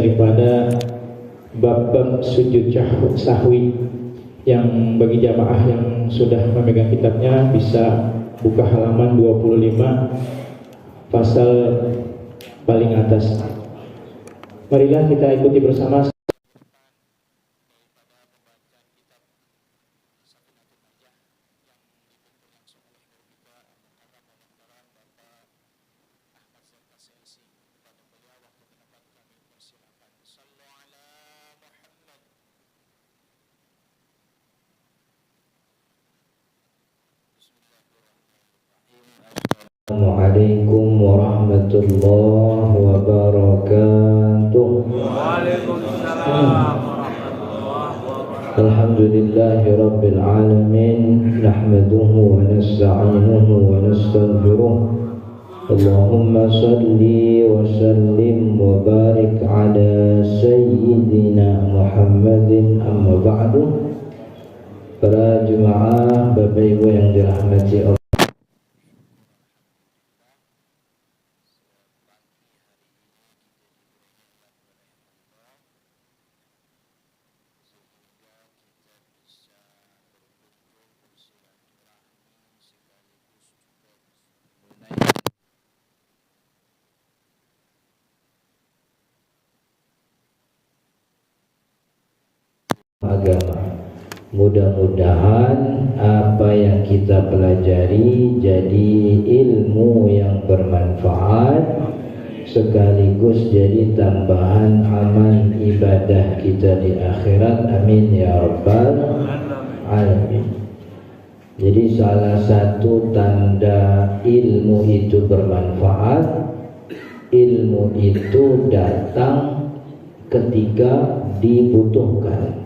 daripada bab-bab sujud sahwi, yang bagi jamaah yang sudah memegang kitabnya bisa buka halaman 25 pasal paling atas. Marilah kita ikuti bersama. Assalamualaikum warahmatullahi wabarakatuh. Waalaikumsalam warahmatullahi wabarakatuh. Alhamdulillahi rabbil alamin, nahmaduhu wa nasta'inuhu wa nastaghfiruh. Allahumma salli wa sallim wa barik ala sayyidina Muhammadin, amma ba'du. Para jemaah, Bapak Ibu yang dirahmati Allah, agama. Mudah-mudahan apa yang kita pelajari jadi ilmu yang bermanfaat, sekaligus jadi tambahan amal ibadah kita di akhirat. Amin ya rabbal alamin. Jadi salah satu tanda ilmu itu bermanfaat, ilmu itu datang ketika dibutuhkan.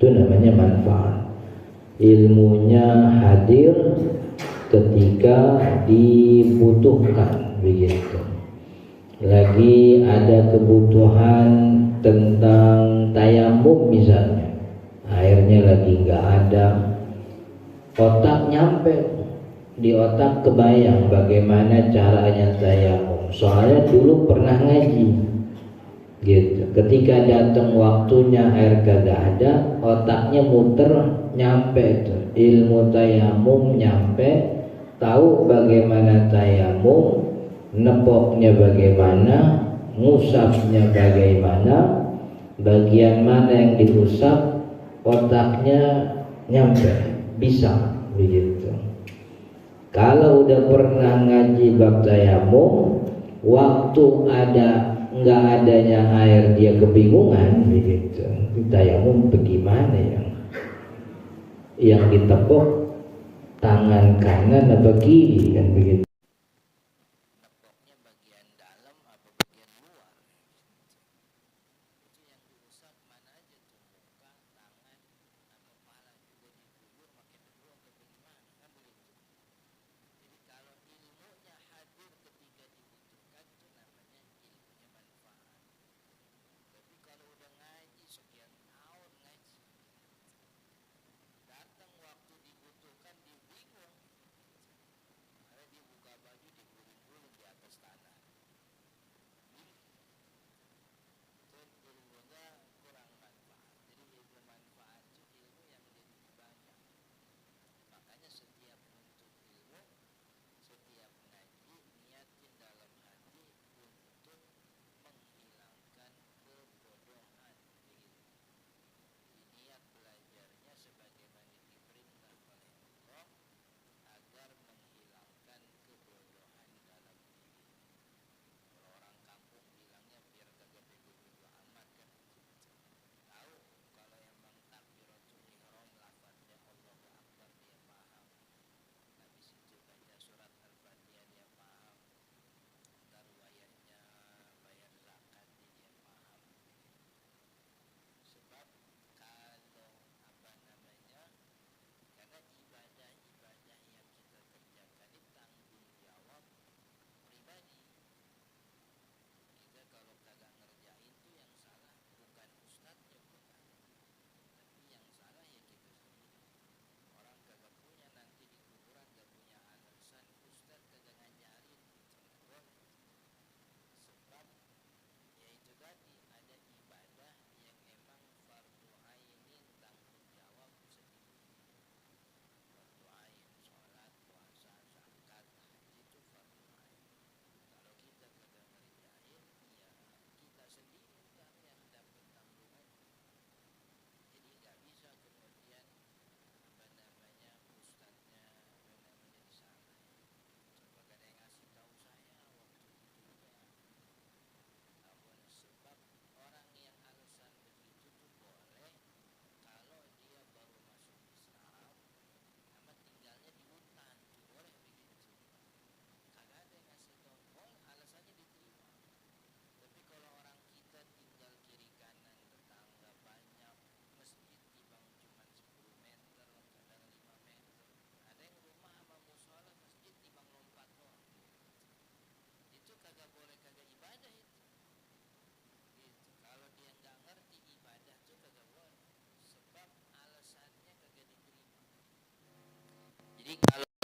Itu namanya manfaat. Ilmunya hadir ketika dibutuhkan, begitu. Lagi ada kebutuhan tentang tayamum misalnya, airnya lagi nggak ada, otak nyampe, di otak kebayang bagaimana caranya tayamum. Soalnya dulu pernah ngaji. Gitu. Ketika datang waktunya air kagak ada, otaknya muter, nyampe itu ilmu tayamum, nyampe tahu bagaimana tayamum, nepoknya bagaimana, ngusapnya bagaimana, bagian mana yang diusap, otaknya nyampe, bisa begitu. Kalau udah pernah ngaji bab tayamum, waktu ada nggak adanya air dia kebingungan begitu. Tayamum bagaimana yang ditepuk tangan kanan apa kiri kan begitu.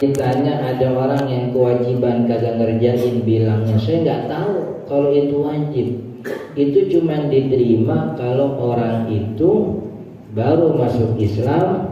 Ditanya ada orang yang kewajiban kagak ngerjain, bilangnya saya nggak tahu kalau itu wajib. Itu cuma diterima kalau orang itu baru masuk Islam.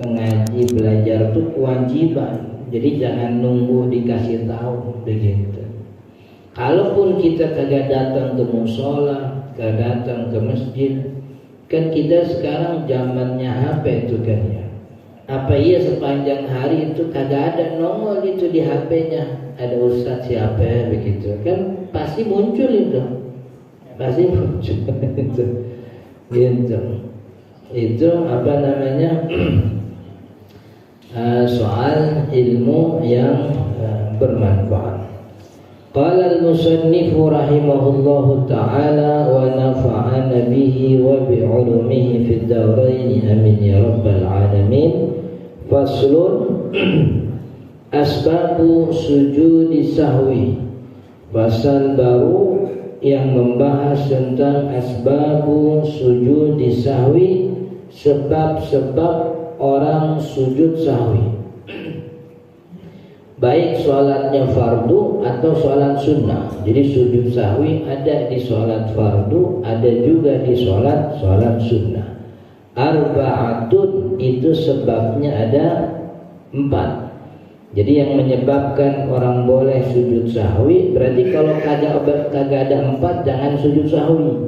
Ngaji belajar itu kewajiban, jadi jangan nunggu dikasih tahu begitu. Kalaupun kita kagak datang ke musola, kagak datang ke masjid, kan kita sekarang zamannya HP itu kan ya. Apa iya sepanjang hari itu kagak ada nongol itu di HP-nya ada ustadz siapa begitu kan, pasti muncul itu, pasti muncul itu gitu. Itu apa namanya soal ilmu yang bermanfaat. Qala al-musannif rahimahullahu ta'ala wa nafa'ana bihi wa bi'ulumihi fid darain amin ya rabbal alamin. Faslun asbabu sujudi sahwi. Pasal baru yang membahas tentang asbabu sujudi sahwi, sebab-sebab orang sujud sahwi, baik sholatnya fardu atau sholat sunnah. Jadi sujud sahwi ada di sholat fardu, ada juga di sholat sunnah. Arba'atun itu sebabnya ada 4. Jadi yang menyebabkan orang boleh sujud sahwi, berarti kalau kagak ada 4 jangan sujud sahwi.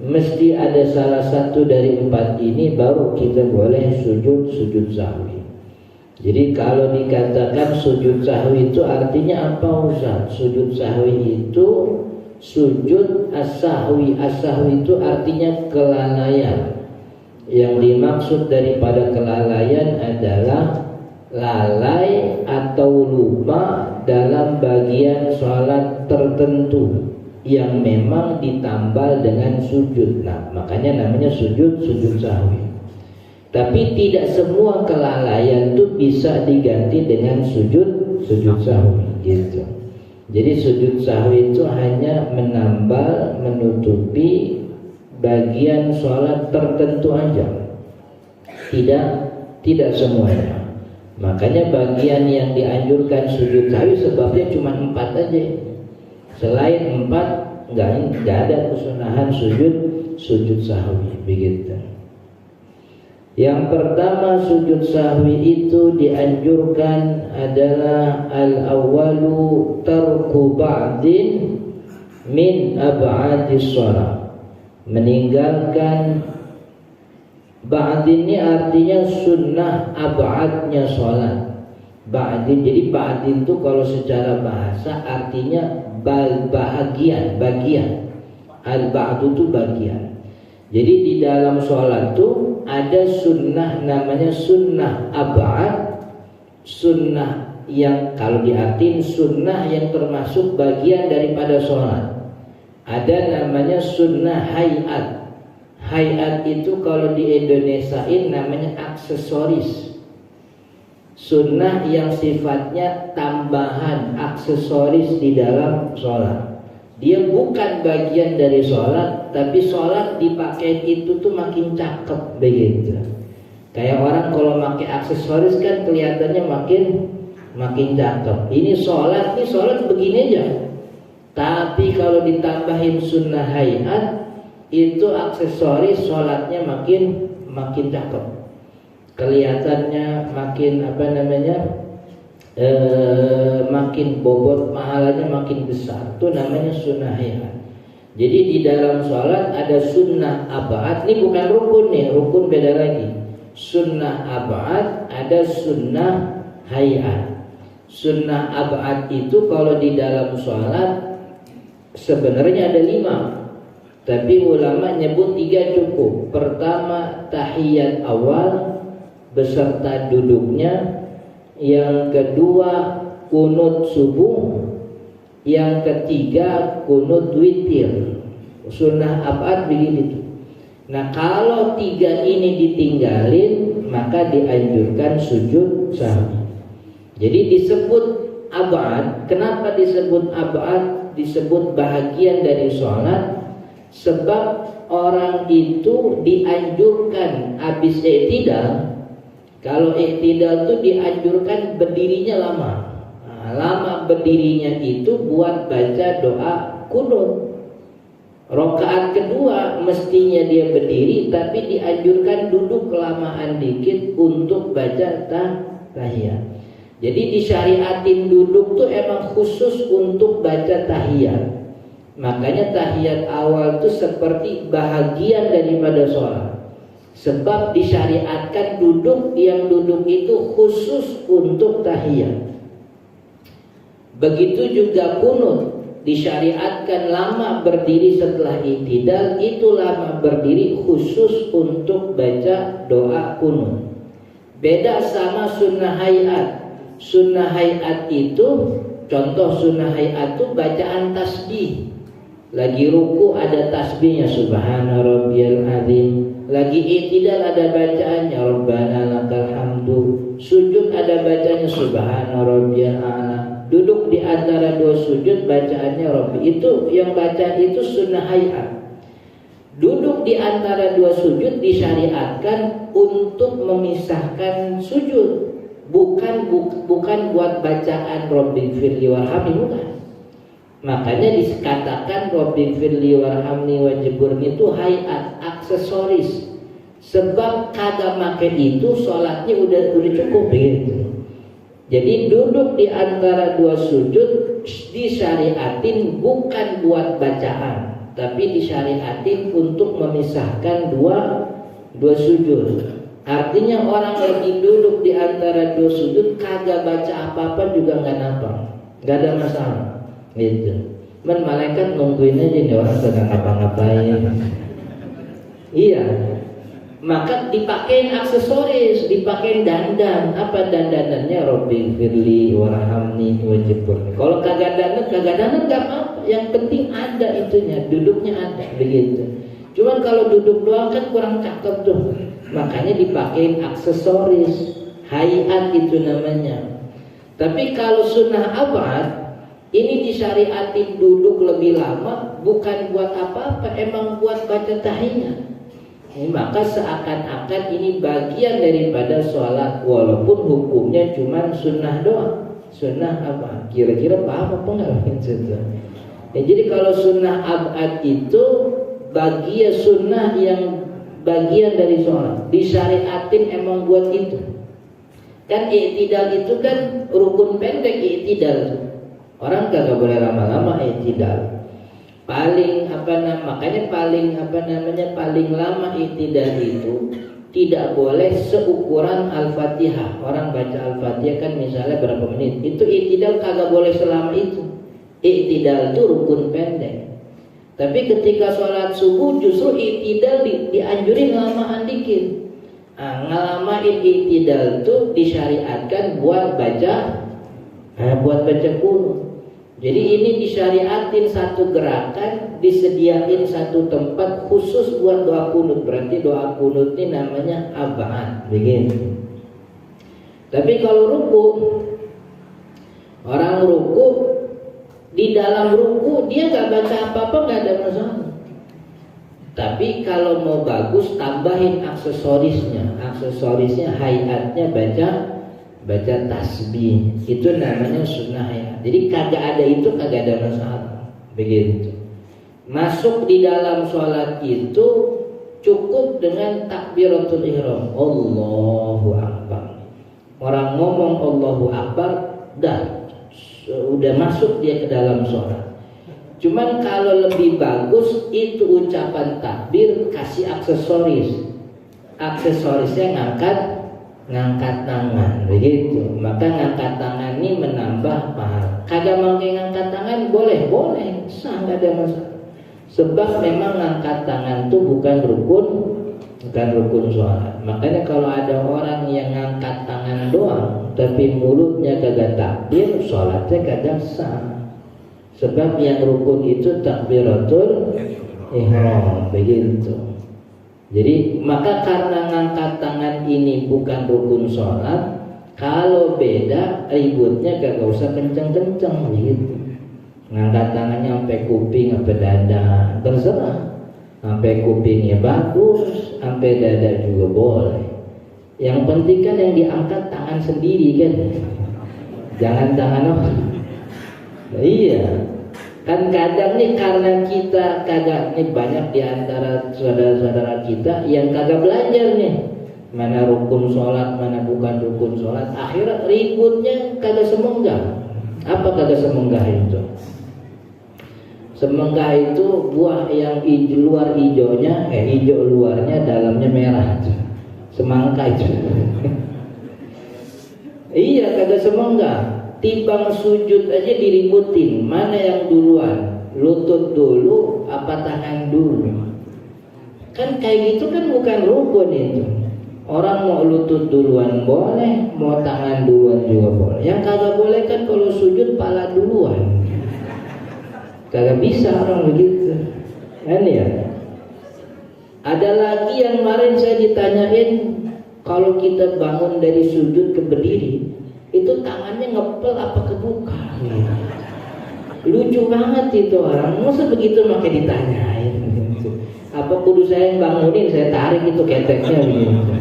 Mesti ada salah satu dari 4 ini baru kita boleh sujud sahwi. Jadi kalau dikatakan sujud sahwi itu artinya apa Ustaz? Sujud sahwi itu sujud as-sahwi. As-sahwi itu artinya kelalaian. Yang dimaksud daripada kelalaian adalah lalai atau lupa dalam bagian sholat tertentu yang memang ditambal dengan sujud. Nah, makanya namanya sujud sahwi. Tapi tidak semua kelalaian itu bisa diganti dengan sujud sahwi gitu. Jadi sujud sahwi itu hanya menambal, menutupi bagian sholat tertentu aja. Tidak semuanya. Makanya bagian yang dianjurkan sujud sahwi sebabnya cuma 4 aja. Selain 4 nggak ada kesunahan sujud sahwi begitu. Yang pertama sujud sahwi itu dianjurkan adalah al-awwalu tarku ba'din min ab'adis shalah. Meninggalkan ba'din ini artinya sunnah ab'adnya sholat. Ba'din, jadi ba'din itu kalau secara bahasa artinya bagian. Al-ba'du itu bagian. Jadi di dalam sholat itu ada sunnah namanya sunnah ab'ad, sunnah yang kalau diartiin sunnah yang termasuk bagian daripada sholat. Ada namanya sunnah hayat. Hayat itu kalau di Indonesiain namanya aksesoris. Sunnah yang sifatnya tambahan, aksesoris di dalam sholat. Dia bukan bagian dari sholat, tapi sholat dipakai itu tuh makin cakep begitu. Kayak orang kalau pakai aksesoris kan kelihatannya makin cakep. Ini sholat begini aja. Tapi kalau ditambahin sunnah hayat, itu aksesoris sholatnya makin cakep, kelihatannya makin makin bobot, pahalanya makin besar. Itu namanya sunnah hayat. Jadi di dalam sholat ada sunnah ab'ad. Ini bukan rukun nih, rukun beda lagi. Sunnah ab'ad, ada sunnah hayat. Sunnah ab'ad itu kalau di dalam sholat sebenarnya ada 5. Tapi ulama nyebut 3 cukup. Pertama tahiyat awal beserta duduknya. Yang kedua kunut subuh, yang ketiga kunut witir. Sunnah abad begitu. Nah, kalau 3 ini ditinggalin, maka dianjurkan sujud sahwi. Jadi disebut abad. Kenapa disebut abad? Disebut bahagian dari sholat, sebab orang itu dianjurkan habis i'tidal. Kalau i'tidal itu dianjurkan berdirinya lama. Nah, lama berdirinya itu buat baca doa kunut. Rakaat kedua mestinya dia berdiri, tapi dianjurkan duduk kelamaan dikit untuk baca tahiyat. Jadi disyariatin duduk tuh emang khusus untuk baca tahiyat. Makanya tahiyat awal tuh seperti bahagian daripada sholat. Sebab disyariatkan duduk, yang duduk itu khusus untuk tahiyat. Begitu juga kunut. Disyariatkan lama berdiri setelah i'tidal, itu lama berdiri khusus untuk baca doa kunut. Beda sama sunnah hayat. Sunnah hayat itu, contoh sunnah hayat itu bacaan tasbih. Lagi ruku ada tasbihnya, subhana rabbiyal azim. Lagi i'tidal ada bacaannya, rabbana lakal hamdu. Sujud ada bacanya, subhana rabbiyal a'la. Duduk di antara 2 sujud bacaannya Rabbi. Itu yang bacaan itu sunnah hayat. Duduk di antara 2 sujud disyariatkan untuk memisahkan sujud. Bukan buat bacaan Rabbi firli warhamni, bukan. Makanya dikatakan Rabbi firli warhamni wajiburni itu hayat, aksesoris. Sebab kagak make itu sholatnya udah cukup begitu. Jadi duduk di antara 2 sujud disyariatin bukan buat bacaan, tapi disyariatin untuk memisahkan dua sujud. Artinya orang lagi duduk di antara 2 sujud kagak baca apa-apa juga nggak nampak, nggak ada masalah, gitu. Malaikat nungguin aja nih orang sedang ngapa-ngapain. Iya. Maka dipakein aksesoris, dipakein dandan. Apa dandanannya? Rabbi firli warhamni wajiburni. Kalau kagak dandan gak apa. Yang penting ada itunya, duduknya ada, begitu. Cuman kalau duduk doang kan kurang cakep tuh. Makanya dipakein aksesoris, hayat itu namanya. Tapi kalau sunnah abad, ini disyariatin duduk lebih lama, bukan buat apa-apa, emang buat baca tahiyat. Maka seakan-akan ini bagian daripada sholat, walaupun hukumnya cuma sunnah doang. Sunnah apa? Kira-kira paham apa enggak? Ya, jadi kalau sunnah abad itu bagian sunnah yang bagian dari sholat, disyariatin emang buat itu. Kan i'tidal itu kan rukun pendek i'tidal. Orang kagak boleh lama-lama i'tidal. Paling lama i'tidal itu tidak boleh seukuran Al-Fatihah. Orang baca Al-Fatihah kan misalnya berapa menit. Itu i'tidal kagak boleh selama itu. I'tidal itu rukun pendek. Tapi ketika sholat subuh justru i'tidal dianjurin lamaan dikit. Ngelamain i'tidal itu disyariatkan buat baca kunut. Jadi ini disyariatin satu gerakan, disediain satu tempat khusus buat doa kunut. Berarti doa kunut ini namanya abad, begitu. Tapi kalau ruku, orang ruku di dalam ruku dia nggak baca apa-apa, nggak ada masalah. Tapi kalau mau bagus tambahin aksesorisnya hayatnya baca tasbih, itu namanya sunnah ya. Jadi kagak ada itu kagak ada masalah, begitu. Masuk di dalam sholat itu cukup dengan takbiratul ihram, Allahu Akbar. Orang ngomong Allahu Akbar, udah masuk dia ke dalam sholat. Cuman kalau lebih bagus itu ucapan takbir kasih aksesorisnya ngangkat tangan, begitu. Maka ngangkat tangan ini menambah pahala. Kagak mau ngangkat tangan boleh, sah, nggak ada masalah. Sebab memang ngangkat tangan itu bukan bukan rukun sholat. Makanya kalau ada orang yang ngangkat tangan doang tapi mulutnya kagak takbir, sholatnya kagak sah. Sebab yang rukun itu takbiratul ihram, begitu. Jadi maka karena ngangkat tangan ini bukan rukun sholat, kalau beda ributnya kagak usah kenceng-kenceng gitu. Ngangkat tangannya sampai kuping, sampai dada, terserah. Sampai kupingnya bagus, sampai dada juga boleh. Yang penting kan yang diangkat tangan sendiri kan, jangan tangan orang. Iya. Kan kadang nih karena kita kagak nih, banyak diantara saudara-saudara kita yang kagak belajar nih mana rukun sholat, mana bukan rukun sholat. Akhirnya ributnya kagak semenggah. Apa kagak semenggah itu? Semenggah itu buah yang luar hijaunya, hijau luarnya, dalamnya merah. Semangka itu. Iya, kagak semenggah. Timbang sujud aja diributin, mana yang duluan, lutut dulu apa tangan dulu. Kan kayak gitu kan bukan rukun itu. Orang mau lutut duluan boleh, mau tangan duluan juga boleh. Yang kagak boleh kan kalau sujud pala duluan. Kagak bisa orang begitu. Kan ya. Ada lagi yang kemarin saya ditanyain, kalau kita bangun dari sujud ke berdiri, itu tangannya ngepel apa kebuka? Lucu banget itu orang. Masa begitu makanya ditanyain. Apa kudu saya yang bangunin, saya tarik itu keteknya begitu.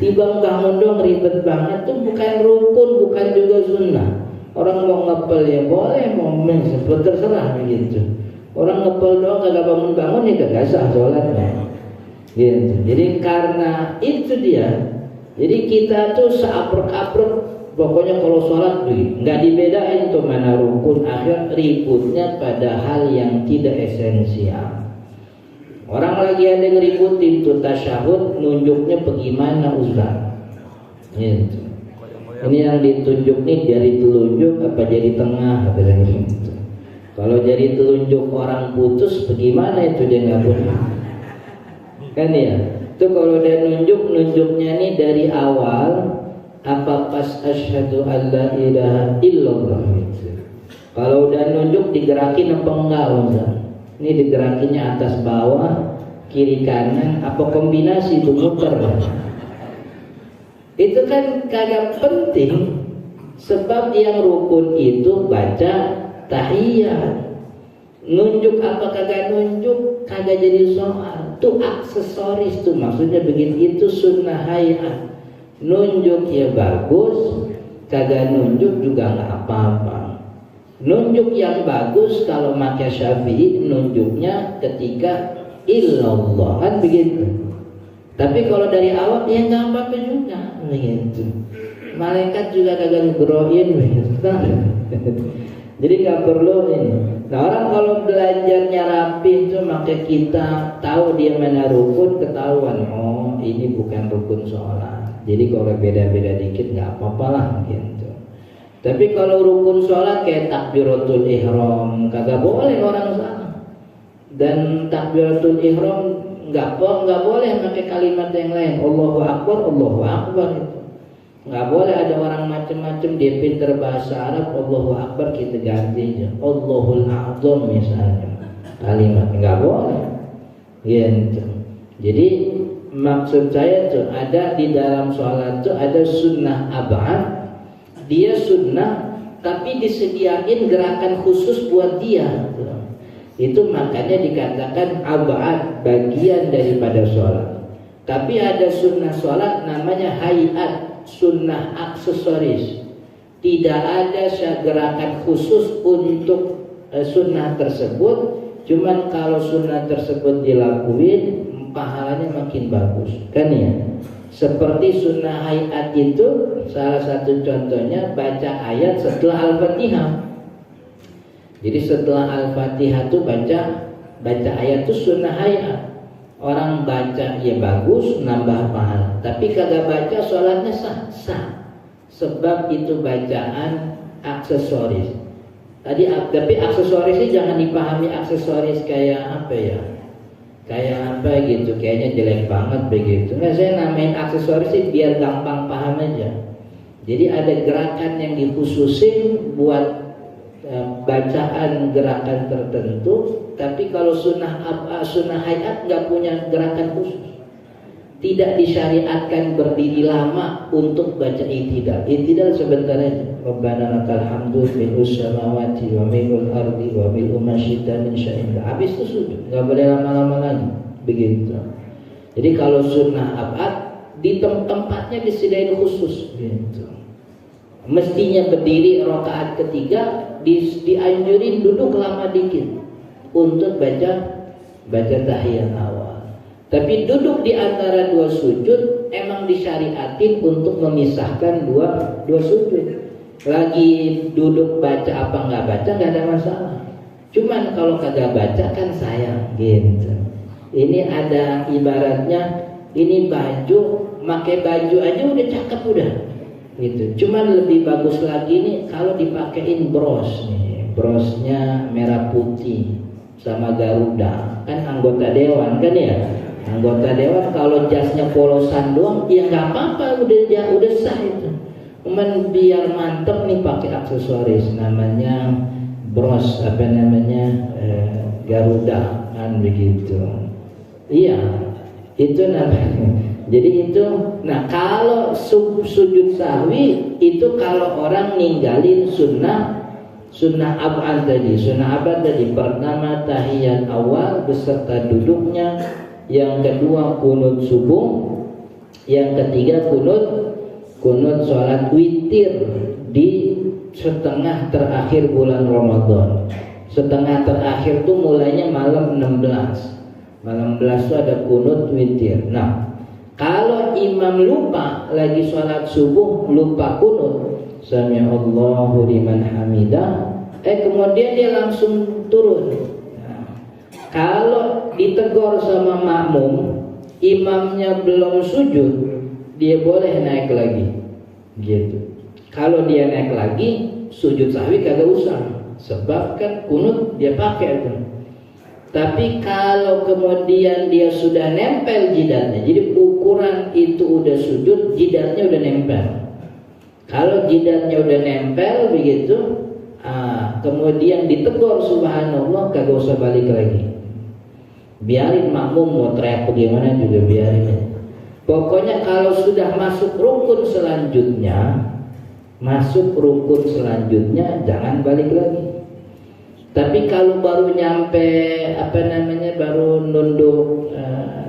Tiba bangun dong ribet banget, tuh bukan rukun, bukan juga sunnah. Orang mau ngepel ya boleh, mau mensebut terserah begitu. Orang ngepel doang kagak bangun-bangun ya kagak sah sholatnya. Gitu. Jadi karena itu dia. Jadi kita tuh seaprek-aprek, pokoknya kalau sholat nggak dibedain tuh mana rukun, akhir ributnya pada hal yang tidak esensial. Orang lagi ada yang ributin tuh tasyahud, nunjuknya bagaimana Ustaz. Gitu. Ini yang ditunjuk nih jari telunjuk apa jari tengah apa gitu. Kalau jari telunjuk orang putus, bagaimana itu dia nggak boleh? Kan ya. Itu kalau dia nunjuknya nih dari awal apa pas asyhadu alla ilaha illallah gitu. Kalau udah nunjuk digerakin apa enggak Ustaz? Ini digerakinnya atas bawah, kiri kanan, apa kombinasi itu muter? Itu kan kagak penting. Sebab yang rukun itu baca tahiyat. Nunjuk apa kagak nunjuk kagak jadi soal. Itu aksesoris tuh, maksudnya begitu. Itu sunnah hayat. Nunjuk ya bagus, kagak nunjuk juga nggak apa-apa. Nunjuk yang bagus kalau makai Syafi'i nunjuknya ketika illallah kan begitu. Tapi kalau dari awal ya nggak apa-apa juga begitu. Malaikat juga kagak ngegroin begitu. Jadi nggak perlu ini. Nah orang kalau belajarnya rapi itu maka kita tahu dia mana rukun, ketahuan oh ini bukan rukun sholat. Jadi kalau beda-beda dikit nggak apa-apa lah gitu. Tapi kalau rukun sholat kayak takbiratul ihram kagak boleh orang salah. Dan takbiratul ihram nggak boleh pakai kalimat yang lain. Allahu akbar itu. Nggak boleh ada orang macam-macam dia pinter bahasa Arab. Allahu akbar kita ganti aja. Allahul a'zam misalnya. Kalimat nggak boleh. Gitu. Jadi maksud saya tuh ada di dalam sholat tuh ada sunnah ab'ad. Dia sunnah tapi disediain gerakan khusus buat dia. Itu makanya dikatakan ab'ad, bagian daripada sholat. Tapi ada sunnah sholat namanya hayat, sunnah aksesoris. Tidak ada gerakan khusus untuk sunnah tersebut. Cuman kalau sunnah tersebut dilakuin pahalanya makin bagus. Kan ya? Seperti sunnah hayat itu salah satu contohnya baca ayat setelah Al-Fatihah. Jadi setelah Al-Fatihah itu baca ayat itu sunnah hayat. Orang baca ya bagus nambah pahala. Tapi kagak baca sholatnya sah. Sebab itu bacaan aksesoris. Tapi aksesorisnya jangan dipahami aksesoris kayak apa ya? kayak apa gitu, kayaknya jelek banget begitu. Nah, saya namain aksesoris sih biar gampang paham aja. Jadi ada gerakan yang dikhususin buat bacaan gerakan tertentu, tapi kalau sunnah hayat nggak punya gerakan khusus. Tidak disyariatkan berdiri lama untuk baca i'tidal. I'tidal sebentar aja. Rabbana lakal hamdu mil'us samawati wa mil'ul ardi wa mil'u ma syi'ta min syai'in. Habis itu sujud, nggak boleh lama-lama lagi. Begitu. Jadi kalau sunnah abad di tempatnya disediain khusus. Gitu. Mestinya berdiri rakaat ketiga, dianjurin duduk lama dikit untuk baca tahiyat awal. Tapi duduk di antara dua sujud emang disyariatin untuk memisahkan dua sujud. Lagi duduk baca apa nggak baca nggak ada masalah. Cuman kalau kagak baca kan sayang gitu. Ini ada ibaratnya, ini baju, pakai baju aja udah cakep udah. Gitu. Cuman lebih bagus lagi nih kalau dipakein bros nih. Brosnya merah putih sama Garuda. Kan anggota dewan kan ya. Anggota dewan kalau jasnya polosan doang ya nggak apa-apa, udah sah itu. Cuman biar mantep nih pakai aksesoris namanya bros Garuda kan begitu. Iya, itu namanya. Jadi itu, nah kalau sujud sahwi itu kalau orang ninggalin sunnah abad tadi, pertama tahiyat awal beserta duduknya, yang kedua kunut subuh, yang ketiga kunut sholat witir di setengah terakhir bulan Ramadan. Setengah terakhir tuh mulainya malam 16. Malam 16 itu ada kunut witir. Nah, kalau imam lupa lagi sholat subuh lupa kunut, sami'allahu liman hamidah, kemudian dia langsung turun. Kalau ditegur sama makmum, imamnya belum sujud, dia boleh naik lagi. Gitu. Kalau dia naik lagi, sujud sahwi kagak usah, sebab kan kunut dia pakai itu. Tapi kalau kemudian dia sudah nempel jidatnya, jadi ukuran itu udah sujud, jidatnya udah nempel. Kalau jidatnya udah nempel begitu, kemudian ditegur subhanallah, kagak usah balik lagi. Biarin makmum mau teriak bagaimana juga biarin. Pokoknya kalau sudah masuk rukun selanjutnya jangan balik lagi. Tapi kalau baru nyampe baru nunduk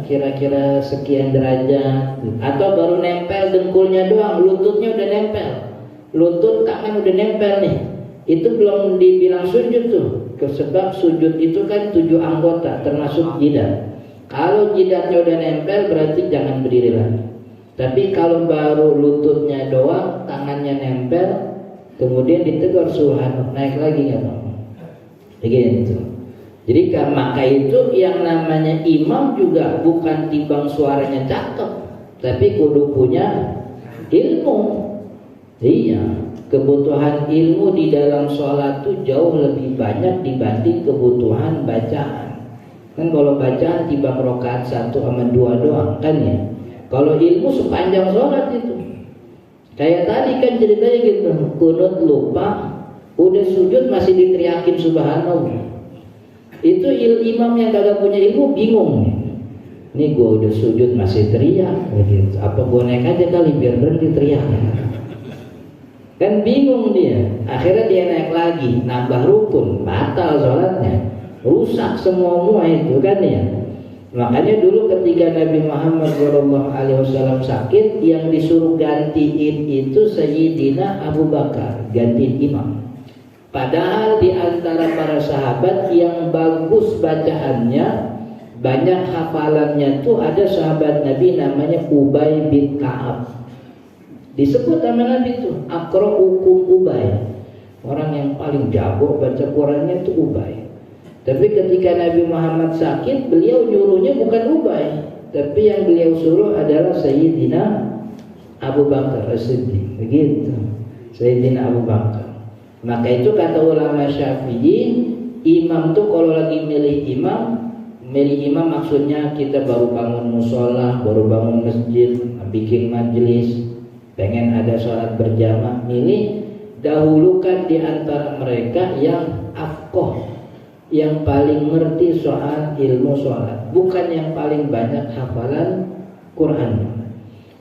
kira-kira sekian derajat atau baru nempel dengkulnya doang, lututnya udah nempel, lutut tangan udah nempel nih, itu belum dibilang sujud tuh. Sebab sujud itu kan 7 anggota termasuk jidat. Kalau jidatnya udah nempel berarti jangan berdiri lagi. Tapi kalau baru lututnya doang, tangannya nempel, kemudian ditegur subhanallah, naik lagi nggak mau. Begitu. Jadi maka itu yang namanya imam juga bukan timbang suaranya cakep, tapi kudu punya ilmu. Iya, kebutuhan ilmu di dalam sholat itu jauh lebih banyak dibanding kebutuhan bacaan. Kan kalau bacaan timbang rakaat 1 sama 2 doang kan ya. Kalau ilmu sepanjang sholat itu. Kayak tadi kan ceritanya gitu, kunut lupa, udah sujud masih diteriakin subhanallah. Itu imam yang kagak punya ilmu bingung nih. Ini gue udah sujud masih teriak gitu. Apa gue naik aja kali biar berhenti teriak. Kan bingung dia. Akhirnya dia naik lagi, nambah rukun, batal sholatnya, rusak semua itu kan ya. Makanya dulu ketika Nabi Muhammad SAW sakit, yang disuruh gantiin itu Sayyidina Abu Bakar, gantiin imam. Padahal di antara para sahabat yang bagus bacaannya, banyak hafalannya tuh ada sahabat Nabi namanya Ubay bin Ka'ab. Disebut sama Nabi itu Aqra'ukum Ubay, orang yang paling jago baca Qurannya itu Ubay. Tapi ketika Nabi Muhammad sakit, beliau nyuruhnya bukan Ubay, tapi yang beliau suruh adalah Sayyidina Abu Bakar As-Siddiq. Begitu, Sayyidina Abu Bakar. Maka itu kata ulama Syafi'i, imam tuh kalau lagi milih imam milih imam maksudnya kita baru bangun musola, baru bangun masjid, bikin majelis, pengen ada sholat berjamaah, milih dahulukan di antara mereka yang afqah, yang paling ngerti soal ilmu sholat, bukan yang paling banyak hafalan Quran.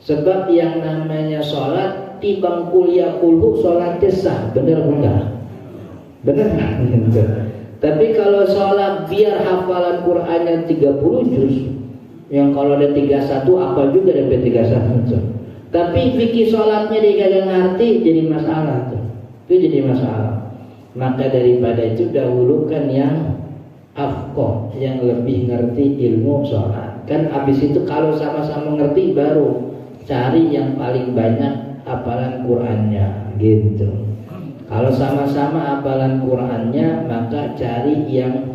Sebab yang namanya sholat tibang kuliah kulhu sholatnya sah, bener enggak? Bener enggak? Tapi kalau sholat biar hafalan Qurannya 30 juz, yang kalau ada 31 apa juga dapat 31. Tapi fikih sholatnya dia kagak ngerti, jadi masalah tuh. Itu jadi masalah. Maka daripada itu dahulukan yang afqah, yang lebih ngerti ilmu sholat. Kan abis itu kalau sama-sama ngerti baru cari yang paling banyak hafalan Qurannya gitu. Kalau sama-sama hafalan Qurannya maka cari yang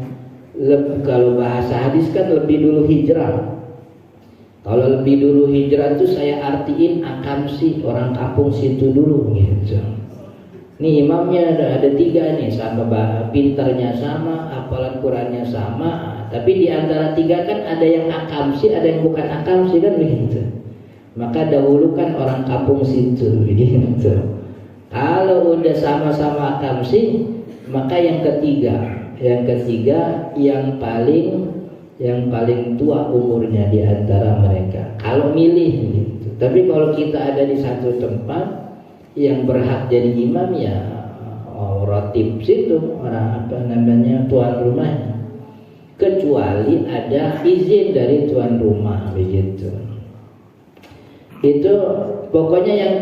kalau bahasa hadis kan lebih dulu hijrah. Kalau lebih dulu hijrah itu saya artiin akamsi, orang kampung situ dulu gitu. Nih imamnya ada 3 nih, sama pinternya sama, hafalan Qurannya sama. Tapi di antara 3 kan ada yang akamsi, ada yang bukan akamsi kan begitu. Maka dahulukan orang kampung situ gitu. Kalau udah sama-sama akamsi, maka yang ketiga yang paling tua umurnya di antara mereka. Kalau milih gitu. Tapi kalau kita ada di satu tempat yang berhak jadi imam ya ratib situ, orang tuan rumahnya. Kecuali ada izin dari tuan rumah begitu. Itu pokoknya yang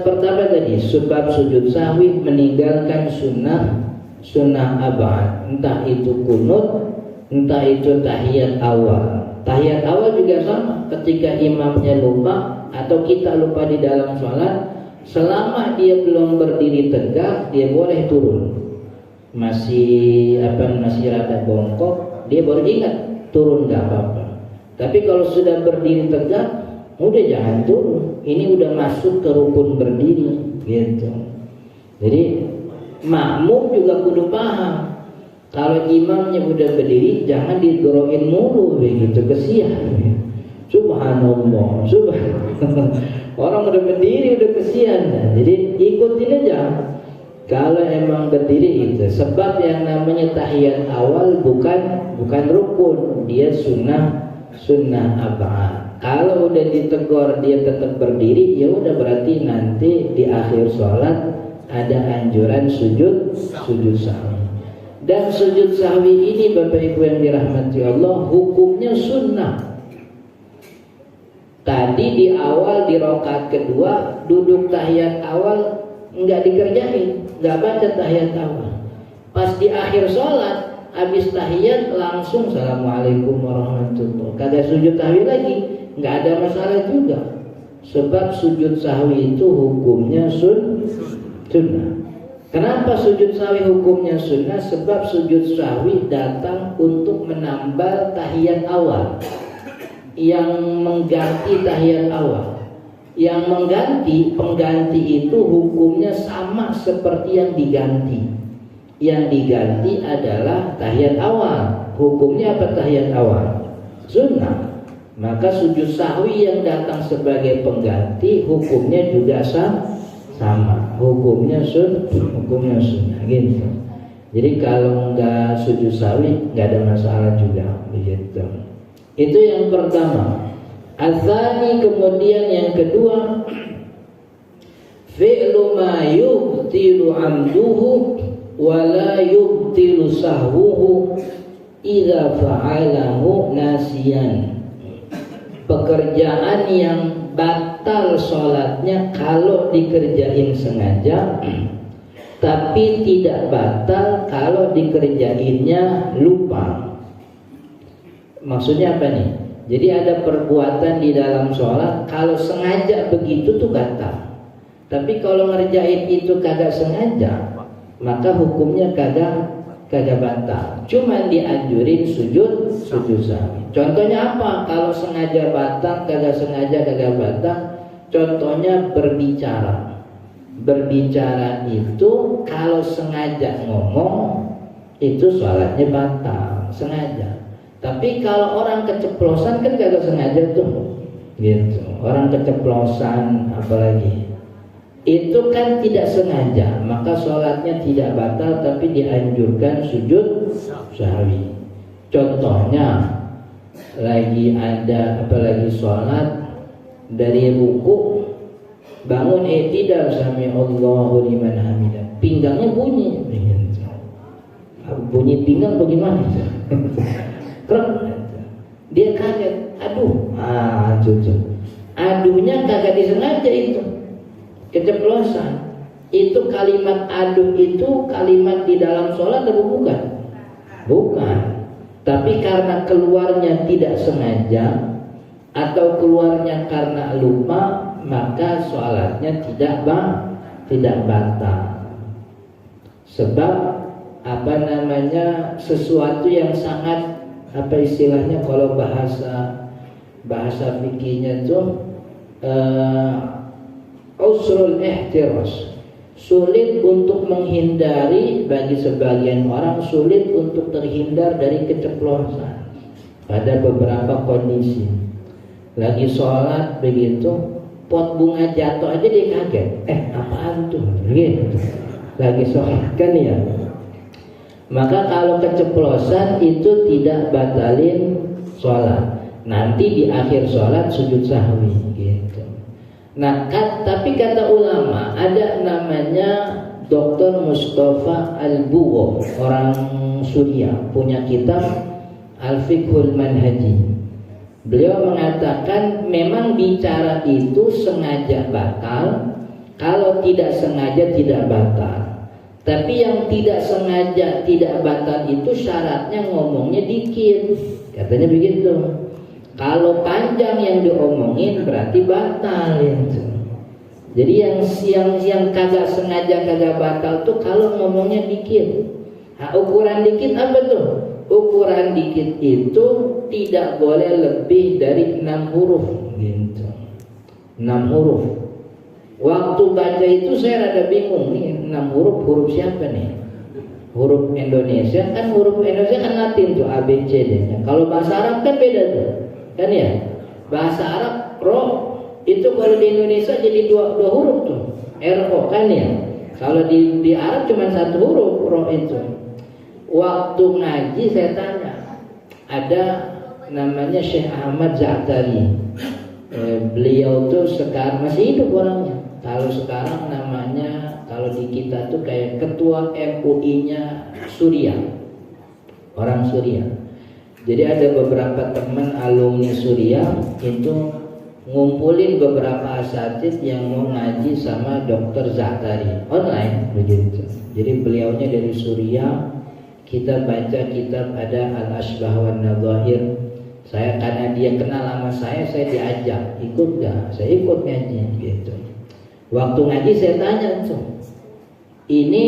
pertama tadi, sebab sujud sahwi meninggalkan sunnah abad, entah itu kunut, entah itu tahiyat awal. Tahiyat awal juga sama, ketika imamnya lupa atau kita lupa di dalam sholat, selama dia belum berdiri tegak, dia boleh turun. Masih rada bongkok, dia baru ingat turun nggak apa-apa. Tapi kalau sudah berdiri tegak, udah jangan turun. Ini udah masuk ke rukun berdiri gitu. Jadi makmum juga kudu paham. Kalau imamnya udah berdiri, jangan didoroin mulu begitu, kesian. Subhanallah. Orang udah berdiri udah kesian. Jadi ikutin aja. Kalau emang berdiri itu, sebab yang namanya tahiyat awal bukan rukun, dia sunnah abad. Kalau udah ditegur dia tetap berdiri, ya udah berarti nanti di akhir sholat ada anjuran sujud sahwi. Dan sujud sahwi ini Bapak Ibu yang dirahmati Allah, hukumnya sunnah. Tadi di awal di rakaat kedua duduk tahiyat awal nggak dikerjain, nggak baca tahiyat awal. Pas di akhir sholat habis tahiyat langsung assalamualaikum warahmatullahi wabarakatuh. Kagak sujud sahwi lagi. Nggak ada masalah juga. Sebab sujud sahwi itu hukumnya sunnah. Kenapa sujud sahwi hukumnya sunnah? Sebab sujud sahwi datang untuk menambal tahiyat awal, yang mengganti tahiyat awal. Yang pengganti itu hukumnya sama seperti yang diganti. Yang diganti adalah tahiyat awal. Hukumnya apa tahiyat awal? Sunnah. Maka sujud sahwi yang datang sebagai pengganti hukumnya juga sama. Hukumnya sunnah gitu. Jadi kalau nggak sujud sahwi nggak ada masalah juga begitu. Itu yang pertama. Azani, kemudian yang kedua, fi'lu ma yubtilu amduhu wa la yubtilu sahwuhu idza fa'alahu nasiyan. Pekerjaan yang batal sholatnya kalau dikerjain sengaja, tapi tidak batal kalau dikerjainnya lupa. Maksudnya apa nih? Jadi ada perbuatan di dalam sholat, kalau sengaja begitu tuh batal. Tapi kalau ngerjain itu kagak sengaja, maka hukumnya kagak batal. Cuman dianjurin sujud sahwi. Contohnya apa? Kalau sengaja batal, kagak sengaja kagak batal. Contohnya berbicara. Berbicara itu kalau sengaja ngomong itu sholatnya batal, sengaja. Tapi kalau orang keceplosan kan kagak sengaja tuh, gitu. Orang keceplosan apalagi itu kan tidak sengaja, maka sholatnya tidak batal tapi dianjurkan sujud sahwi. Contohnya lagi ada apalagi sholat dari ruku bangun i'tidal sami Allahu liman hamidah, pinggangnya bunyi pinggang bagaimana? Krek, dia kaget, aduh, aduhnya kagak disengaja itu, keceplosan. Itu kalimat aduh itu kalimat di dalam sholat atau bukan? Bukan. Tapi karena keluarnya tidak sengaja atau keluarnya karena lupa, maka sholatnya tidak batal. Sebab sesuatu yang sangat istilahnya kalau bahasa fikihnya itu usrul ihtiras, sulit untuk menghindari, bagi sebagian orang sulit untuk terhindar dari keceplosan pada beberapa kondisi. Lagi sholat begitu, pot bunga jatuh aja dia kaget, apaan tuh gitu. Lagi sholat kan ya. Maka kalau keceplosan itu tidak batalin sholat. Nanti di akhir sholat sujud sahwi gitu. Nah, tapi kata ulama ada namanya Dr. Mustafa Al-Bugho, orang Suriah, punya kitab Al-Fiqhul Manhaji. Beliau mengatakan memang bicara itu sengaja batal, kalau tidak sengaja tidak batal. Tapi yang tidak sengaja tidak batal itu syaratnya ngomongnya dikit, katanya begitu. Kalau panjang yang diomongin berarti batal itu. Jadi yang kagak sengaja kagak batal tuh kalau ngomongnya dikit. Nah, ukuran dikit apa tuh? Ukuran dikit itu tidak boleh lebih dari 6 huruf gitu. 6 huruf. Waktu baca itu saya rada bingung nih, 6 huruf siapa nih? Huruf Indonesia kan Latin tuh A B C D-nya. Kalau bahasa Arab kan beda tuh. Kan ya? Bahasa Arab ro itu kalau di Indonesia jadi dua huruf tuh. RO kan ya? Kalau di Arab cuma 1 huruf ro itu. Waktu ngaji saya tanya, ada namanya Syekh Ahmad Za'atari. Beliau tuh sekarang masih hidup orangnya. Kalau sekarang namanya, kalau di kita tuh kayak ketua MUI-nya Suriah, orang Suriah. Jadi ada beberapa teman alumni Suriah itu ngumpulin beberapa asatidz yang mau ngaji sama Dr. Za'atari online begitu. Jadi beliaunya dari Suriah, kita baca kitab ada Al-Ashbah wan Nadhair. Saya karena dia kenal sama saya diajak ikut gak? Saya ikut ngaji gitu. Waktu ngaji saya tanya tuh, ini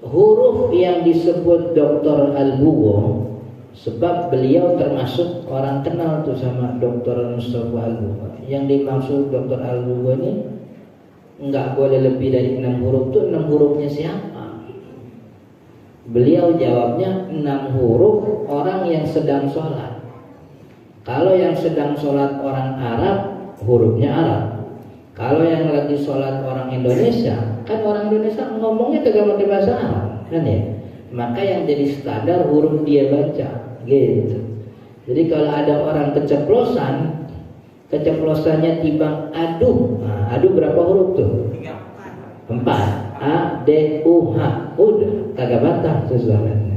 huruf yang disebut Dr. Al-Bugho, sebab beliau termasuk orang kenal tuh sama Dr. Mustafa Al-Bugho. Yang dimaksud Dr. Al-Bugho ini nggak boleh lebih dari 6 huruf tuh 6 hurufnya siapa? Beliau jawabnya 6 huruf orang yang sedang sholat. Kalau yang sedang sholat orang Arab, hurufnya Arab. Kalau yang lagi sholat orang Indonesia, kan orang Indonesia ngomongnya kagak pakai bahasa Arab, kan ya? Maka yang jadi standar huruf dia baca, gitu. Jadi kalau ada orang keceplosannya timbang aduh. Nah, aduh berapa huruf tuh? 4. A, D, U, H. Udah, kagak batal sesuatunya.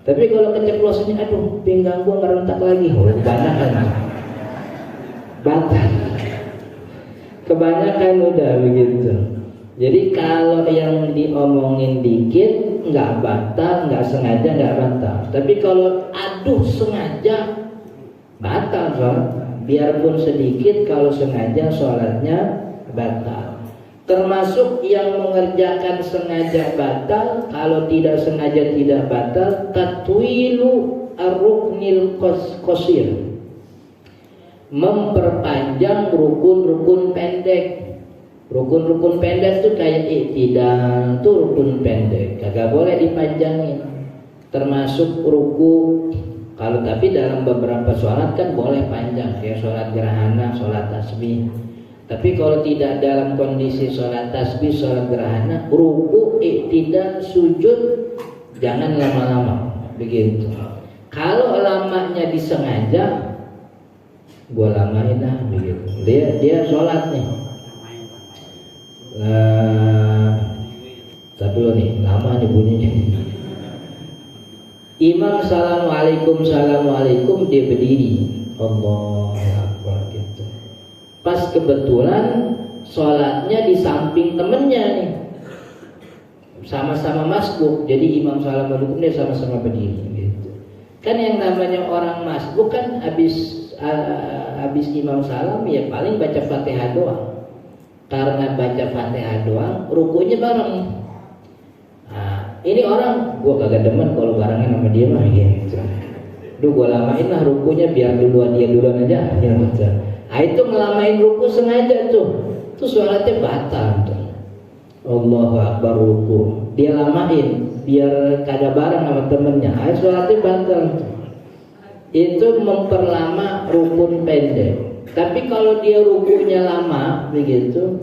Tapi kalau keceplosannya aduh, pinggang gua ngerentak lagi, kebanyakan. Batal. Kebanyakan udah begitu. Jadi kalau yang diomongin dikit nggak batal, nggak sengaja nggak batal. Tapi kalau aduh sengaja batal sholat. Biarpun sedikit, kalau sengaja sholatnya batal. Termasuk yang mengerjakan sengaja batal, kalau tidak sengaja tidak batal. Tatwilu ar-ruknil qasir, memperpanjang rukun-rukun pendek. Rukun-rukun pendek itu kayak i'tidal, itu rukun pendek, kagak boleh dipanjangin. Termasuk ruku, Kalau tapi dalam beberapa sholat kan boleh panjang, kayak sholat gerhana, sholat tasbih. Tapi kalau tidak dalam kondisi sholat tasbih, sholat gerhana, ruku, iktidal, sujud jangan lama-lama, begitu. Kalau lamanya disengaja, gua lamain lah, begitu. Dia sholat nih. Tapi lo nih, lama nih bunyinya. Imam assalamualaikum, assalamualaikum, dia berdiri, Allahu Akbar gitu. Pas kebetulan sholatnya di samping temennya nih, sama-sama masbuk, jadi imam assalamualaikum dia sama-sama berdiri gitu. Kan yang namanya orang masbuk kan habis imam salam ya paling baca Fatihah doang. Karena baca Fatihah doang, rukunya bareng. Ini orang, gua kagak demen kalau barengan sama dia mah gitu. Duh, gua lamain lah rukunya biar duluan dia duluan aja. Gitu. Itu ngelamain ruku sengaja tuh sholatnya batal tuh. Allahu Akbar ruku, dia lamain biar kagak bareng sama temennya. Sholatnya batal tuh. Itu memperlama rukun pendek. Tapi kalau dia rukunya lama begitu,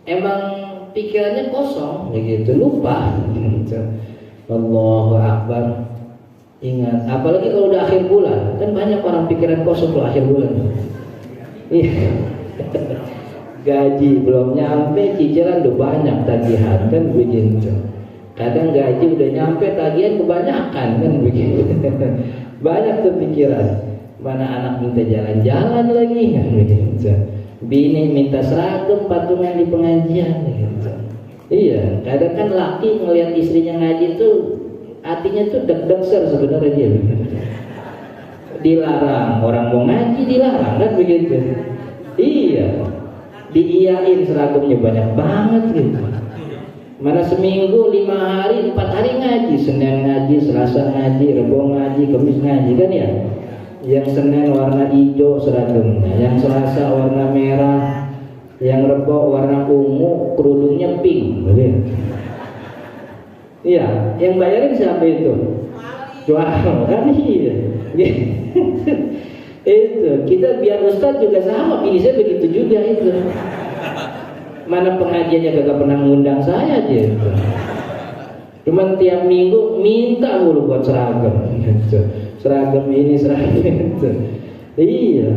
emang pikirannya kosong begitu, lupa gitu. Allahu Akbar. Ingat, apalagi kalau udah akhir bulan, kan banyak orang pikiran kosong kalau akhir bulan. Iya. Gaji belum nyampe, cicilan udah banyak tagihan kan begitu. Kadang gaji udah nyampe, tagihan kebanyakan kan begitu. Banyak tuh pikiran. Mana anak minta jalan-jalan lagi kan begitu. Bini minta seragam patungan di pengajian gitu. Iya, kadang kan laki ngelihat istrinya ngaji tuh hatinya tuh deg-degser sebenarnya dia. Dilarang, orang mau ngaji dilarang kan begitu. Iya. Diiyain seragamnya banyak banget gitu. Mana seminggu 5 hari, 4 hari ngaji, Senin ngaji, Selasa ngaji, Rebo ngaji, Kamis ngaji kan ya. Yang Senin warna hijau seragamnya, yang Selasa warna merah, yang Rebo warna ungu, kerudungnya pink, begitu. Iya, yang bayarin siapa itu? Jual kan iya. Itu kita biar ustaz juga sama, ini saya begitu juga itu. Mana pengajiannya gak pernah ngundang saya aja itu. Cuman tiap minggu minta mulu buat seragam. Seragam ini, seragam itu. Iya.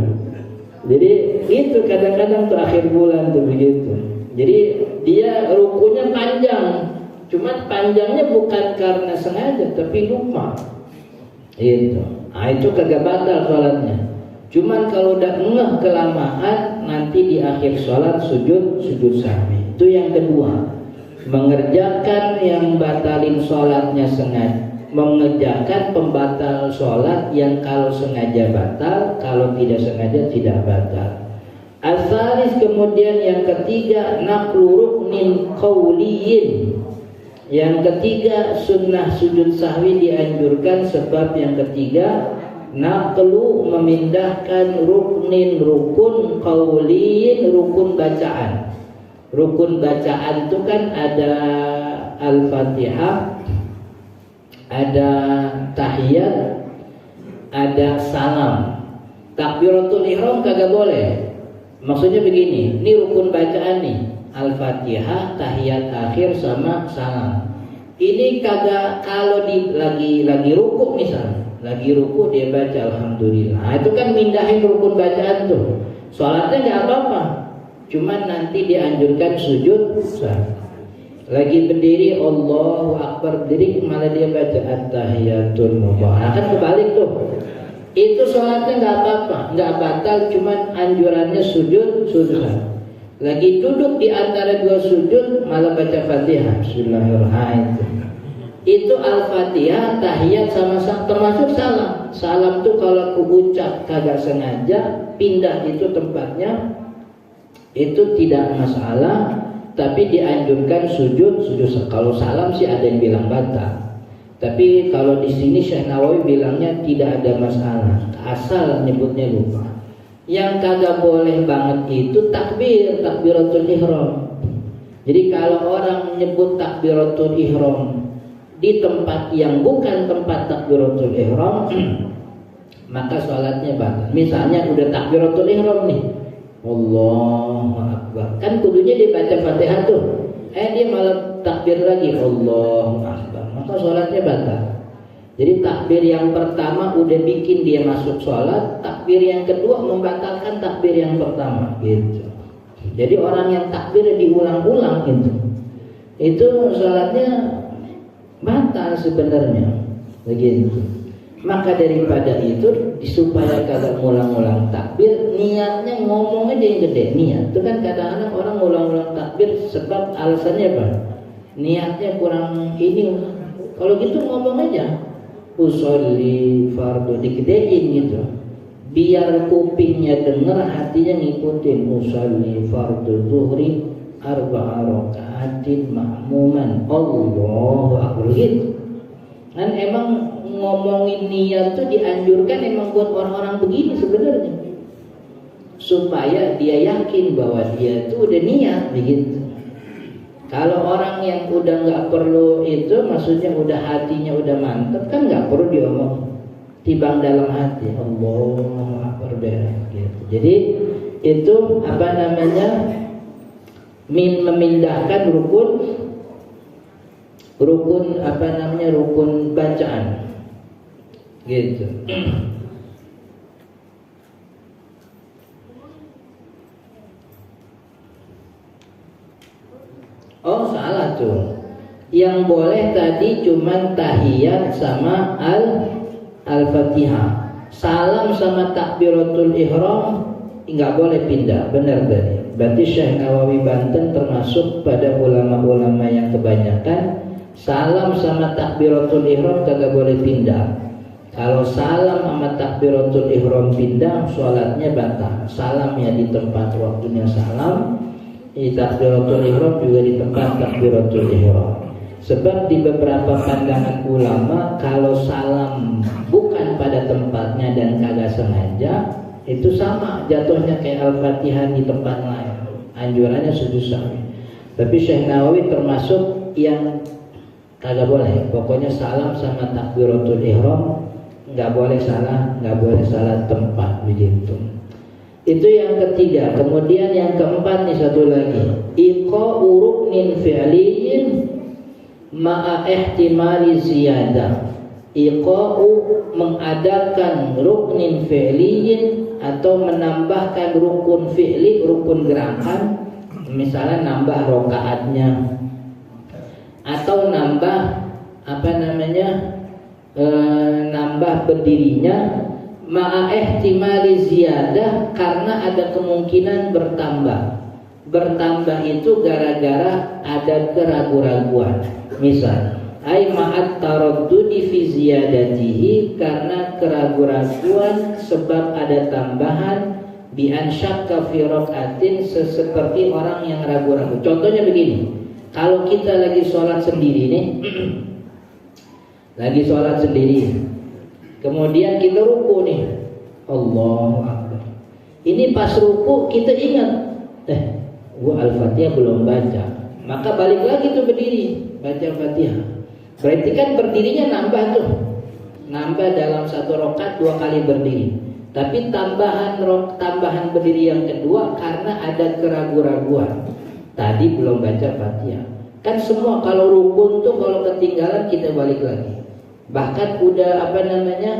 Jadi itu kadang-kadang tuh akhir bulan tuh begitu. Jadi dia rukunya panjang. Cuman panjangnya bukan karena sengaja, tapi lupa. Itu. Itu kagak batal sholatnya. Cuman kalau udah ngeh kelamaan, nanti di akhir sholat sujud sahwi. Itu yang kedua. Mengerjakan yang batalin sholatnya sengaja. Mengerjakan pembatal sholat yang kalau sengaja batal, kalau tidak sengaja tidak batal. Asalis kemudian yang ketiga, naqlu ruknin qawliyin. Yang ketiga, sunnah sujud sahwi dianjurkan sebab yang ketiga, naqlu memindahkan rukun qawliyin, rukun bacaan. Rukun bacaan itu kan ada Al-Fatihah, ada tahiyat, ada salam. Takbiratul ihram kagak boleh. Maksudnya begini, ini rukun bacaan nih, Al-Fatihah, tahiyat akhir sama salam. Ini kagak, kalau lagi ruku misalnya, lagi ruku dia baca alhamdulillah. Itu kan mindahin rukun bacaan tuh. Salatnya enggak apa-apa. Cuman nanti dianjurkan sujud sahwi. Lagi berdiri Allahu Akbar, berdiri malah dia baca at-tahiyatul mubarakah, kan kebalik tuh. Itu sholatnya nggak apa-apa, nggak batal, cuman anjurannya sujud sahwi. Lagi duduk di antara dua sujud malah baca Fatihah, Bismillahirrahmanirrahim. Itu Al-Fatihah, tahiyat sama termasuk salam. Salam tuh kalau aku ucap kagak sengaja pindah itu tempatnya, itu tidak masalah. Tapi dianjurkan sujud. Kalau salam sih ada yang bilang batal. Tapi kalau di sini Syekh Nawawi bilangnya tidak ada masalah, asal nyebutnya lupa. Yang kagak boleh banget itu takbiratul ihram. Jadi kalau orang nyebut takbiratul ihram di tempat yang bukan tempat takbiratul ihram, maka sholatnya batal. Misalnya udah takbiratul ihram nih, Allahu Akbar, kan kudunya dibaca Fatihah tuh, dia malah takbir lagi, Allahu Akbar, maka sholatnya batal. Jadi takbir yang pertama udah bikin dia masuk sholat, takbir yang kedua membatalkan takbir yang pertama, gitu. Jadi orang yang takbir diulang-ulang itu sholatnya batal sebenarnya, begitu. Maka daripada itu, supaya kagak ngulang-ulang takbir, niatnya ngomong aja yang gede. Niat itu kan kadang-kadang orang ngulang-ulang takbir sebab alasannya apa? Niatnya kurang ini. Kalau gitu ngomong aja, usolli fardu, digedein gitu, biar kupingnya dengar, hatinya ngikutin. Usolli fardu zuhri arba'a raka'atin ma'muman, Allahu Akbar, gitu. Kan emang ngomongin niat tuh dianjurkan emang buat orang-orang begini sebenarnya, supaya dia yakin bahwa dia tuh udah niat, begitu. Kalau orang yang udah nggak perlu itu, maksudnya udah hatinya udah mantep, kan nggak perlu diomong, tibang dalam hati, Allahu Akbar, gitu. Jadi itu apa namanya, memindahkan rukun apa namanya, rukun bacaan, gitu. Oh salah tuh, yang boleh tadi cuman tahiyat sama al-fatihah, salam sama takbiratul ihram nggak boleh pindah, benar tadi. Berarti Syekh Nawawi Banten termasuk pada ulama-ulama yang kebanyakan salam sama takbiratul ihram kagak boleh pindah. Kalau salam sama takbiratul ihram pindah, sholatnya batal. Salamnya di tempat waktunya salam, di takbiratul ihram juga di tempat takbiratul ihram. Sebab di beberapa pandangan ulama, kalau salam bukan pada tempatnya dan kagak sengaja, itu sama jatuhnya kayak Al-Fatihah di tempat lain, anjurannya sujud sahwi. Tapi Syekh Nawawi termasuk yang kagak boleh. Pokoknya salam sama takbiratul ihram nggak boleh salah tempat, begitu. Itu yang ketiga. Kemudian yang keempat nih, satu lagi, iqa'u ruknin fi'liyin ma'a ihtimali ziyadah. Iqa'u, mengadakan ruknin fi'liyin atau menambahkan rukun fi'li, rukun gerakan, misalnya nambah rokaatnya atau nambah apa namanya, nambah berdirinya, ma'a ihtimali ziyadah, karena ada kemungkinan bertambah itu gara-gara ada keraguan-raguan. Misal ai ma'at taraddudi fi ziyadatihi, karena keraguan-raguan sebab ada tambahan, bi an syakka fi rak'atin, seperti orang yang ragu-ragu. Contohnya begini, kalau kita lagi sholat sendiri nih, lagi sholat sendiri, kemudian kita ruku nih, Allahu Akbar. Ini pas ruku kita ingat, gua Al-Fatihah belum baca, maka balik lagi tuh berdiri, baca Fatihah. Berarti kan berdirinya nambah dalam satu rakaat 2 kali berdiri. Tapi tambahan berdiri yang kedua karena ada keraguan-raguan. Tadi belum baca Fatihah. Kan semua kalau rukun tuh kalau ketinggalan kita balik lagi. Bahkan udah apa namanya,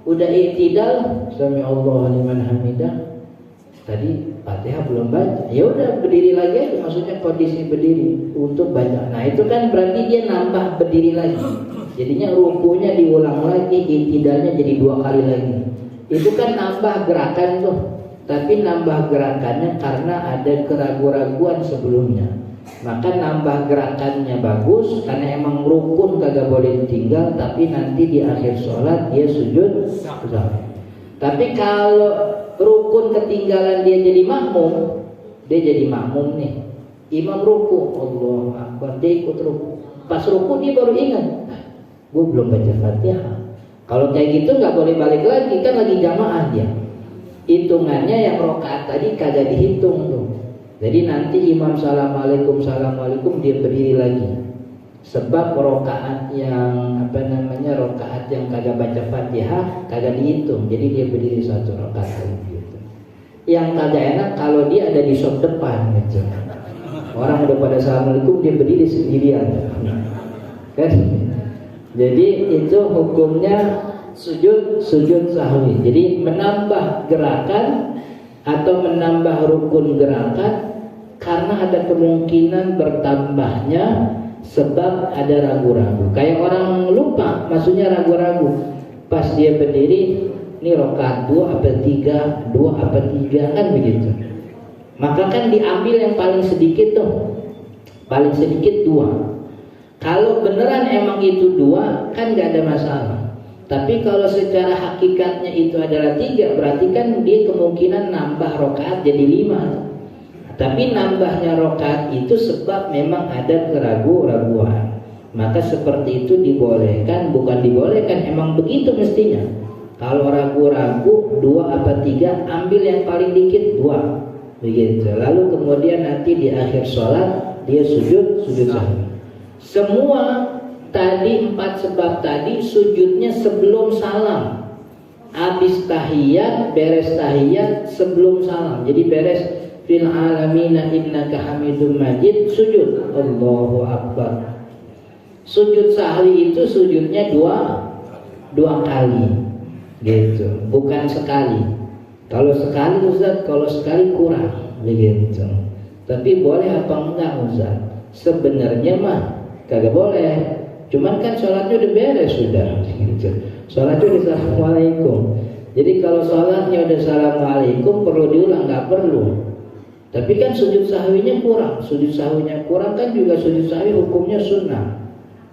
udah i'tidal, sami Allahu liman hamidah, tadi Fatihah belum baca, ya udah berdiri lagi aja, maksudnya kondisi berdiri untuk baca. Nah itu kan berarti dia nambah berdiri lagi, jadinya rukunya diulang lagi, i'tidalnya jadi 2 kali lagi. Itu kan nambah gerakan tuh, tapi nambah gerakannya karena ada keraguan-raguan sebelumnya. Maka nambah gerakannya bagus, karena emang rukun kagak boleh ditinggal, tapi nanti di akhir sholat dia sujud sahwi. Tapi kalau rukun ketinggalan dia jadi makmum nih, imam ruku, Allahu Akbar, dia ikut ruku. Pas ruku dia baru ingat, gue belum baca Fatihah. Kalau kayak gitu nggak boleh balik lagi, kan lagi jamaah dia. Hitungannya yang rakaat tadi kagak dihitung tuh. Jadi nanti imam assalamualaikum dia berdiri lagi. Sebab rokaat yang rokaat yang kagak baca Fatihah kagak dihitung, jadi dia berdiri 1 rakaat gitu. Yang kagak enak kalau dia ada di sop depan gitu. Orang udah pada assalamualaikum dia berdiri sendirian, kan? Jadi itu hukumnya sujud sahwi. Jadi menambah gerakan atau menambah rukun gerakan karena ada kemungkinan bertambahnya sebab ada ragu-ragu. Kayak orang lupa, maksudnya ragu-ragu. Pas dia berdiri, ini rakaat 2 apa 3, 2 apa 3, kan begitu. Maka kan diambil yang paling sedikit tuh. Paling sedikit 2. Kalau beneran emang itu 2, kan gak ada masalah. Tapi kalau secara hakikatnya itu adalah 3, berarti kan dia kemungkinan nambah rakaat jadi 5. Tapi nambahnya rakaat itu sebab memang ada keraguan-raguan. Maka seperti itu dibolehkan, bukan dibolehkan, emang begitu mestinya. Kalau ragu-ragu 2 apa 3, ambil yang paling dikit 2. Begitu. Lalu kemudian nanti di akhir sholat dia sujud sahwi. Semua tadi 4 sebab tadi sujudnya sebelum salam. Habis tahiyat, beres tahiyat sebelum salam. Jadi beres fil alamina innaka hamidum majid, sujud Allahu akbar. Sujud sahwi itu sujudnya dua kali gitu, bukan sekali. Kalau sekali Ustaz, kalau sekali kurang begitu. Tapi boleh apa enggak Ustaz? Sebenarnya mah kagak boleh. Cuman kan sholatnya udah beres sudah gitu. Sholatnya udah assalamualaikum. Jadi kalau sholatnya udah assalamualaikum perlu diulang, nggak perlu. Tapi kan sujud sahwinya kurang. Sujud sahwinya kurang kan juga sujud sahwi hukumnya sunnah.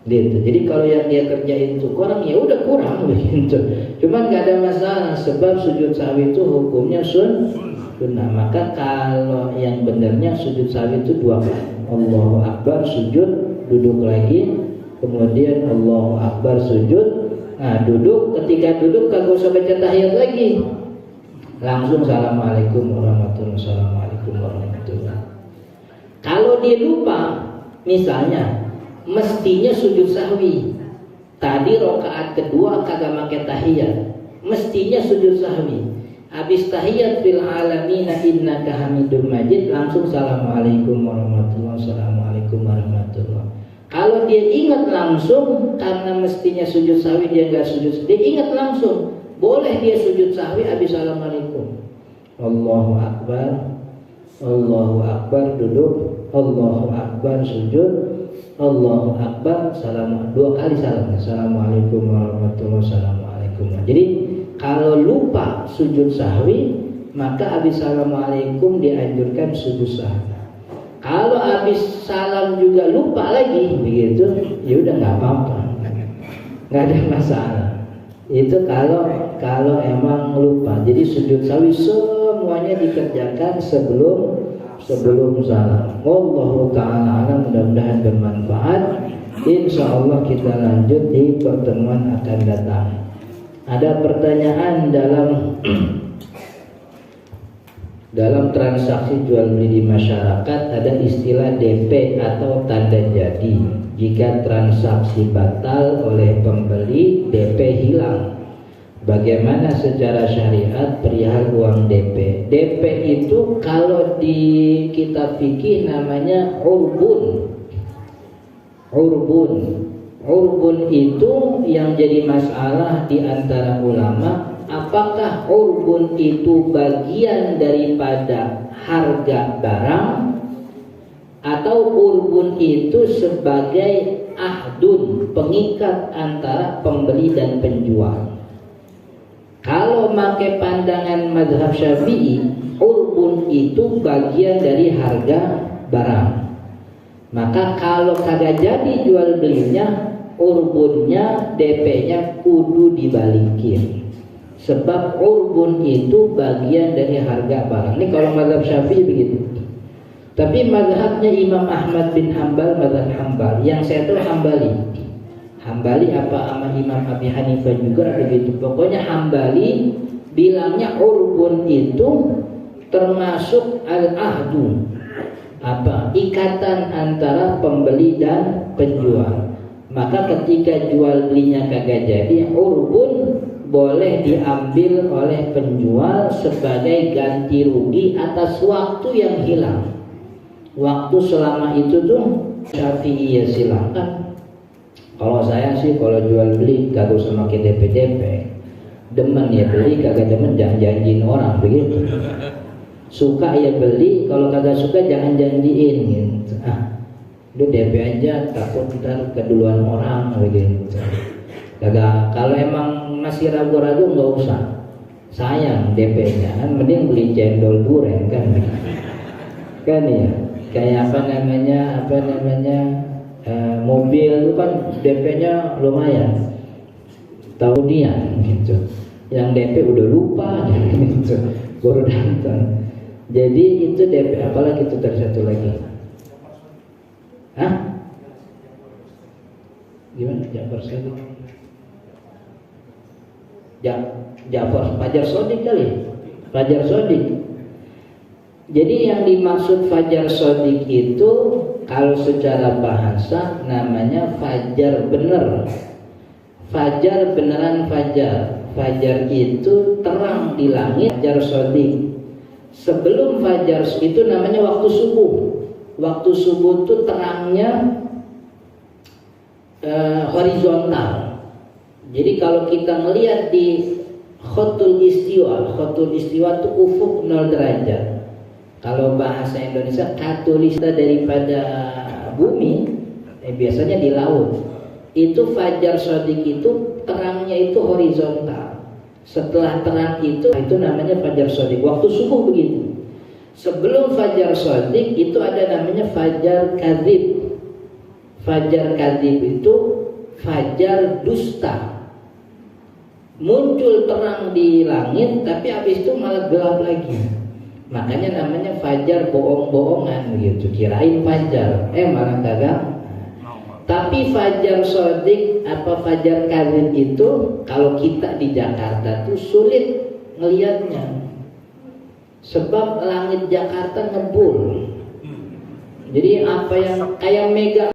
Gitu. Jadi kalau yang dia kerjain itu kurang, ya udah kurang begitu. Cuman nggak ada masalah sebab sujud sahwi itu hukumnya sunnah. Maka kalau yang benernya sujud sahwi itu 2 kali. Allahu akbar sujud, duduk lagi, kemudian Allahu akbar sujud. Nah, duduk, ketika duduk kagak usah baca tahiyat lagi. Langsung assalamualaikum warahmatullahi wabarakatuh. Kalau dia lupa, misalnya mestinya sujud sahwi. Tadi rakaat kedua kagak pakai tahiyat, mestinya sujud sahwi. Habis tahiyat fil alamina innaka hamidum majid, langsung assalamualaikum warahmatullahi wabarakatuh. Kalau dia ingat langsung, karena mestinya sujud sahwi dia nggak sujud, dia ingat langsung, boleh dia sujud sahwi habis assalamualaikum. Allahu akbar duduk, Allahu akbar sujud, Allahu akbar salam, 2 kali salam. Assalamualaikum warahmatullahi wabarakatuh. Jadi kalau lupa sujud sahwi, maka habis assalamualaikum dianjurkan sujud sahwi. Kalau habis salam juga lupa lagi begitu, ya udah nggak apa-apa, nggak ada masalah. Itu kalau emang lupa. Jadi sujud sahwi semuanya dikerjakan sebelum salam. Wallahu ta'ala alam, mudah-mudahan bermanfaat. Insyaallah kita lanjut di pertemuan akan datang. Ada pertanyaan dalam transaksi jual beli di masyarakat ada istilah DP atau tanda jadi. Jika transaksi batal oleh pembeli, DP hilang. Bagaimana secara syariat perihal uang DP? DP itu kalau di kitab fikih namanya urbun. Urbun itu yang jadi masalah di antara ulama. Apakah urbun itu bagian daripada harga barang, atau urbun itu sebagai ahdun, pengikat antara pembeli dan penjual? Kalau pakai pandangan mazhab Syafi'i, urbun itu bagian dari harga barang. Maka kalau kagak jadi jual belinya, urbunnya, DP-nya kudu dibalikin. Sebab urbun itu bagian dari harga barang. Ini kalau mazhab Syafi'i begitu. Tapi mazhabnya Imam Ahmad bin Hanbal, mazhab Hanbal, yang saya tahu Hambali apa sama Imam Abi Hanifah juga begitu. Pokoknya Hambali bilangnya urbun itu termasuk al-ahdu, apa? Ikatan antara pembeli dan penjual. Maka ketika jual belinya kagak jadi, urbun boleh diambil oleh penjual sebagai ganti rugi atas waktu yang hilang. Waktu selama itu tuh Syafi'i ya silakan. Kalau saya sih kalau jual beli kagak usah pakai DP. Demen ya beli, kagak demen jangan janjiin orang begitu. Suka ya beli, kalau kagak suka jangan janjiin gitu. Udah DP aja, takut ntar keduluan orang begitu. Kagak, kalau emang masih ragu-ragu nggak usah. Sayang DP-nya kan, mending beli cendol duren kan. Kan ya, kayak apa namanya mobil itu kan DP-nya lumayan. Tahunian gitu. Yang DP udah lupa gitu. Baru datang. Jadi itu DP, apalagi itu satu lagi. Hah? Gimana? Jafar Sodik? Jafar, Fajar Sodik kali. Fajar Sodik. Jadi yang dimaksud Fajar Sodik itu kalau secara bahasa namanya fajar bener. Fajar beneran fajar. Fajar itu terang di langit. Fajar Sodik. Sebelum fajar itu namanya waktu subuh. Waktu subuh itu terangnya horizontal. Jadi kalau kita melihat di khotul istiwa itu ufuk 0 derajat. Kalau bahasa Indonesia katulista daripada bumi, biasanya di laut. Itu fajar sodik itu terangnya itu horizontal. Setelah terang itu namanya fajar sodik. Waktu subuh begitu. Sebelum fajar sodik itu ada namanya fajar kadzib. Fajar kadzib itu fajar dusta. Muncul terang di langit, tapi habis itu malah gelap lagi. Makanya namanya fajar bohong-bohongan gitu. Kirain fajar, malah kagak. Tapi fajar sodik apa fajar kadzib itu kalau kita di Jakarta tuh sulit ngelihatnya. Sebab langit Jakarta ngebul. Jadi apa yang kayak mega